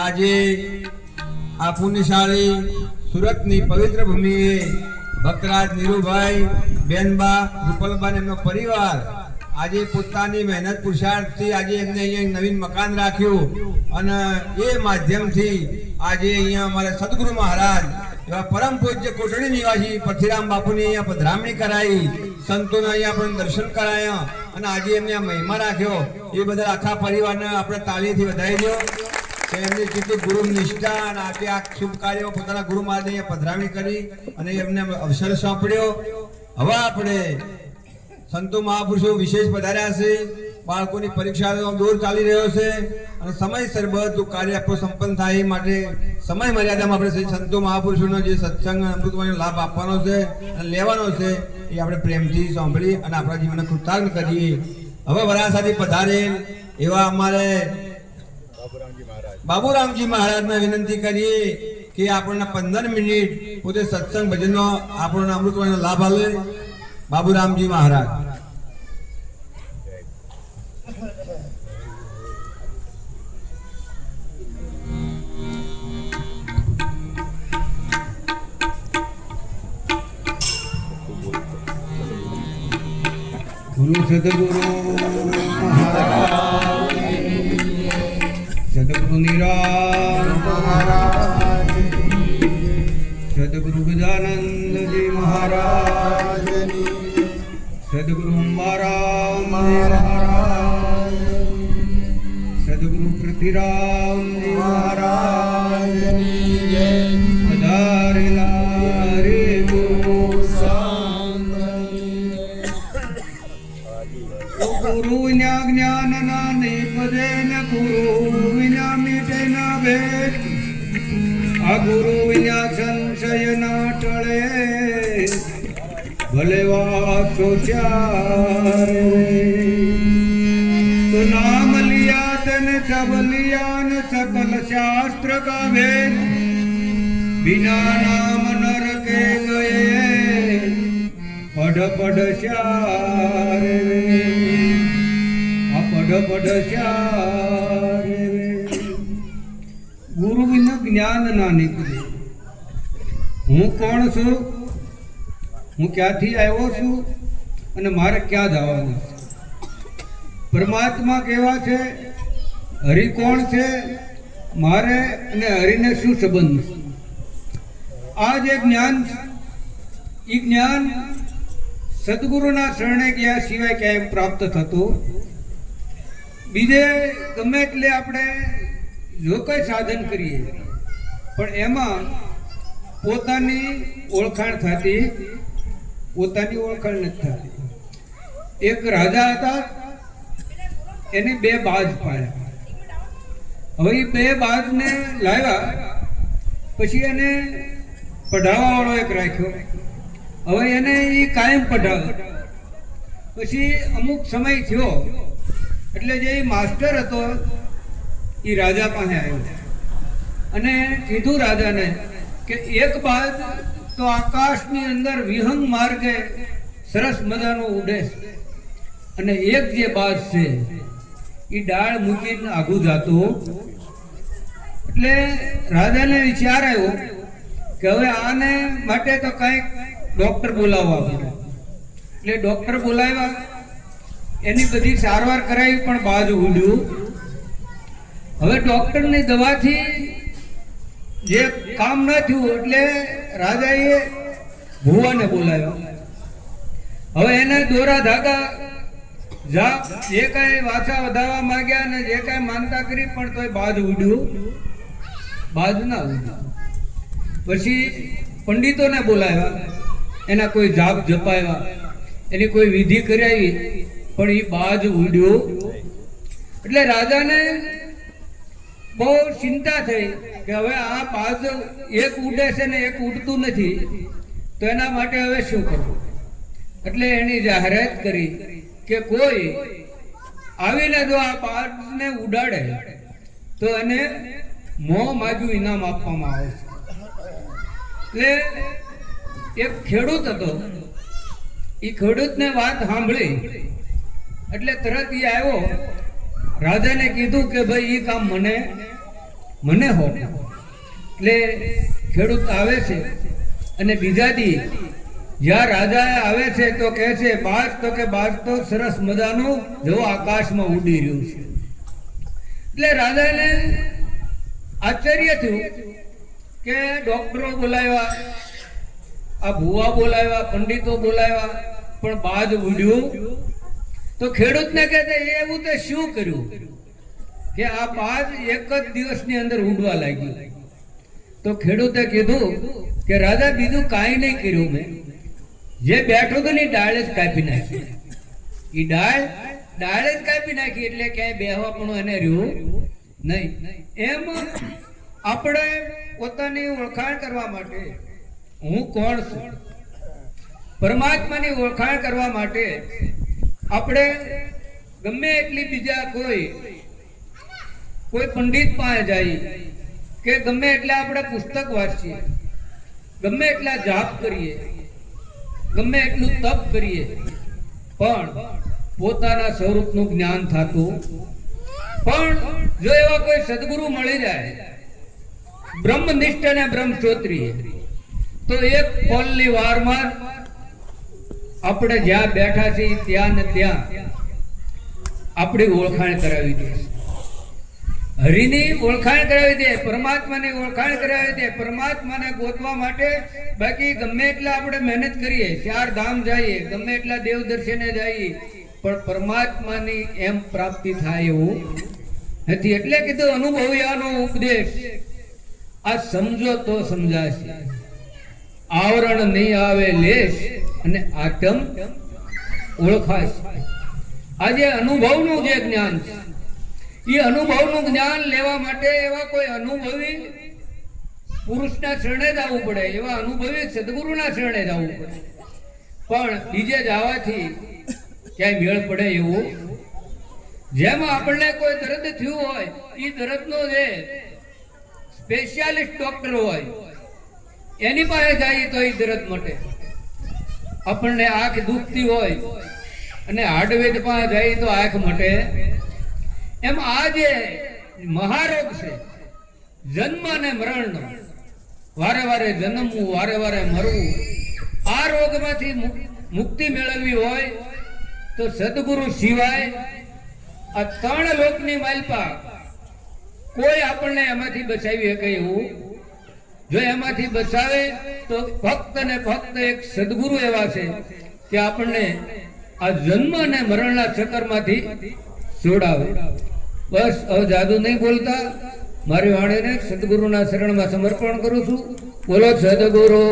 આજે આ પુણ્યશાળી સુરતની પવિત્ર ભૂમિએ ભક્તરાજ નીરુભાઈ, બેનબા, રૂપલબા એમનો પરિવાર આજે પોતાની મહેનત પુરુષાર્થથી આજે એમને અહીંયા નવીન મકાન રાખ્યું અને એ માધ્યમથી આજે અહીંયા અમારા સદગુરુ મહારાજ એવા પરમ પૂજ્ય કોટડી નિવાસી પરથીરામ બાપુની અહીંયા પધરામણી કરાઈ, સંતોને અહીંયા આપણને દર્શન કરાયા અને આજે એમને આ મહિમા રાખ્યો એ બદલ આખા પરિવારને આપણે તાળીથી વધાવી દો કે એમની કેટલી ગુરુ નિષ્ઠા અને આજે આ શુભ કાર્યો પોતાના ગુરુ મહારાજને અહીંયા પધરામણી કરી અને એમને અવસર સોંપ્યો. હવે આપણે સંતો મહાપુરુષો વિશેષ પધાર્યા છે. બાળકોની પરીક્ષાનો દોર ચાલી રહ્યો છે અને સમયસર બધું કાર્ય આપણું સંપન્ન થાય એ માટે સમય મર્યાદામાં આપણે સંતો મહાપુરુષોનો જે સત્સંગ અમૃતવાણીનો લાભ આપવાનો છે અને લેવાનો છે એ આપણે પ્રેમથી સાંભળી અને આપણા જીવનને કૃતાર્થ કરીએ. હવે વરાસાથી પધારેલ એવા અમારે બાબુરામજી મહારાજને વિનંતી કરીએ કે આપણને 15 મિનિટ પોતે સત્સંગ ભજનનો આપણને અમૃતવાણીનો લાભ આપે. બાબુરામજી મહારાજ. ગુરુ સદગુરુ મહારાજ, સદગુરુ નિરાજ, સદગુરુ ગજાનંદજી મહારાજ, સદગુરુ અંબારામ મહારાજ, સદગુરુ પૃથ્વીરામ મહારાજ, પધારેલા રે ગુરુ વિના જ્ઞાન ના નિપજે ન ગુરુ વિના મીટે ન ભેદ, આ ગુરુ વિના સંશય ના ટળે, ભલે વાત સોચ્યારે તો નામ લિયા તન સબ લિયા ન સકલ શાસ્ત્ર કા ભેદ, બિના નામ નરકે ગયે પઢ પઢ શ્યારે, આ પઢ પઢ શ્યારે. ગુરુ વિના જ્ઞાન ના નીકળે. હું કોણ છું, હું ક્યાંથી આવ્યો છું અને મારે ક્યાં જવાનું છે, પરમાત્મા કેવા છે, હરિ કોણ છે, મારે અને હરિને શું સંબંધ છે, આ જે જ્ઞાન એ જ્ઞાન સદગુરુના શરણે ગયા સિવાય ક્યાંય પ્રાપ્ત થતું. બીજે ગમે એટલે આપણે જો કંઈ સાધન કરીએ પણ એમાં પોતાની ઓળખાણ થતી, પોતાની ઓળખાણ નથી થતી. એક રાજા હતા, એને 2 બાજ પાડ્યા. હવે એ 2 બાજને લાવ્યા પછી એને પઢાવવા વાળો એક રાખ્યો. હવે એને એ કાયમ પઢાવે. પછી અમુક સમય થયો એટલે જે માસ્ટર હતો એ રાજા પાસે આવ્યો અને કીધું રાજાને કે એક બાજ તો આકાશની અંદર વિહંગ માર્ગે સરસ મજાનો ઉડે છે અને એક જે બાજ છે એ ડાળ મૂકીને આગું જાતું. એટલે રાજાને વિચાર આવ્યો કે હવે આને માટે તો કંઈક ડોક્ટર બોલાવવા પડે. એટલે ડોક્ટર બોલાવ્યા, એની બધી સારવાર કરાવી પણ બાજ ઉડ્યું. હવે ડોક્ટરની દવાથી જે કામ ન થયું એટલે રાજાએ ભુવાને બોલાવ્યો. હવે એને દોરા ધાગા જે કાંઈ વાછા વધારવા માંગ્યા અને જે કાંઈ માનતા કરી પણ તોય બાજ ઉડ્યું, બાજ ના ઉડ્યું. પછી પંડિતોને બોલાવ્યા, એના કોઈ જાપ જપાવ્યા, એની કોઈ વિધિ કરાવી પણ એ બાજ ઉડ્યું. એટલે રાજાને બહુ ચિંતા થઈ કે હવે આ બાજ એક ઉડે છે ને એક ઉડતું નથી, તો એના માટે હવે શું કરવું. એટલે એની જાહેરાત કરી કે કોઈ આવીને જો આ બાજને ઉડાડે તો એને મોં માગ્યું ઇનામ આપવામાં આવે છે. એટલે એક ખેડૂત હતો, એ ખેડૂતને વાત સાંભળી એટલે તરત એ આવ્યો, રાજાને કીધું કે ભાઈ એ કામ મને મને હો. એટલે ખેડૂત આવે છે અને બીજા દી જ્યાં રાજા આવે છે તો કહે છે બાજ તો સરસ મજાનું જો આકાશમાં ઉડી રહ્યું છે. એટલે રાજાને આશ્ચર્ય થયું કે ડોક્ટરો બોલાવ્યા, આ ભુવા બોલાવ્યા, પંડિતો બોલાવ્યા, પણ બાજ ઉડ્યું. તો ખેડૂતને કહે છે એવું તે શું કર્યું કે આ બાજ એક જ દિવસની અંદર ઉડવા લાગ્યું? તો ખેડૂતે કીધું કે રાજા બીજું કાંઈ નહીં કર્યું, મેં જે બેઠું હતું ને ડાળ જ કાપી નાખી. એ ડાળ જ કાપી નાખી એટલે ક્યાંય બેહવા પણ એને રહ્યું નહીં. એમ આપણે પોતાની ઓળખાણ કરવા માટે, હું કોણ છું, પરમાત્માની ઓળખાણ કરવા માટે આપણે ગમે એટલી બીજા કોઈ પંડિત પાસે જાય કે ગમે એટલે આપણે પુસ્તક વાંચીએ, ગમે એટલા જાપ કરીએ, ગમે એટલું તપ કરીએ, પણ પોતાના સ્વરૂપનું જ્ઞાન થતું. પણ જો એવા કોઈ સદગુરુ મળી જાય, બ્રહ્મનિષ્ઠ અને બ્રહ્મચોત્રી, તો એક પલની વારમાં આપણે જ્યાં બેઠા છીએ ત્યાં ને ત્યાં આપણી ઓળખાણ કરાવી દે. હરિની ઓળખાણ કરાવી દે, પરમાત્માની ઓળખાણ કરાવી દે. પરમાત્માને ગોતવા માટે બાકી ગમે એટલા આપણે મહેનત કરીએ, 4 ધામ જઈએ, ગમે એટલા દેવ દર્શને જઈએ, પણ પરમાત્માની એમ પ્રાપ્તિ થાય એવું નથી. એટલે કીધું અનુભવ્યાનો ઉપદેશ આ સમજો તો સમજાશે, આવરણ નહીં આવે લેશ અને આટમ ઓળખાશે. આજે અનુભવનું જે જ્ઞાન છે, એ અનુભવનું જ્ઞાન લેવા માટે એવા કોઈ અનુભવી પુરુષના શરણે જ આવવું પડે, એવા અનુભવી સદગુરુના શરણે જ આવવું પડે. પણ બીજે જવાથી ક્યાંય મેળ પડે એવું? જેમાં આપણને કોઈ દર્દ થયું હોય, એ દર્દનો જે સ્પેશિયાલિસ્ટ ડોક્ટર હોય એની પાસે જાય તો એ દર્દ મટે. આપણને આંખ દુખતી હોય અને હાર્ડવેદ પાસે જાય તો આંખ મટે. એમ આ જે મહારોગ છે, જન્મ અને મરણનો, વારે વારે જન્મવું, વારે વારે મરવું, આ રોગમાંથી મુક્તિ મેળવવી હોય તો સદગુરુ સિવાય આ 3 લોકની માલપા કોઈ આપણને એમાંથી બચાવી શકે એવું? જો એમાંથી બચાવે તો ફક્ત ને ફક્ત એક સદગુરુ એવા છે કે આપણને આ જન્મ અને મરણના ચક્કરમાંથી છોડાવે. બસ હવે જાદુ નહીં બોલતા, મારી વાણીને સદગુરુના શરણમાં સમર્પણ કરું છું. બોલો સદગુરુ.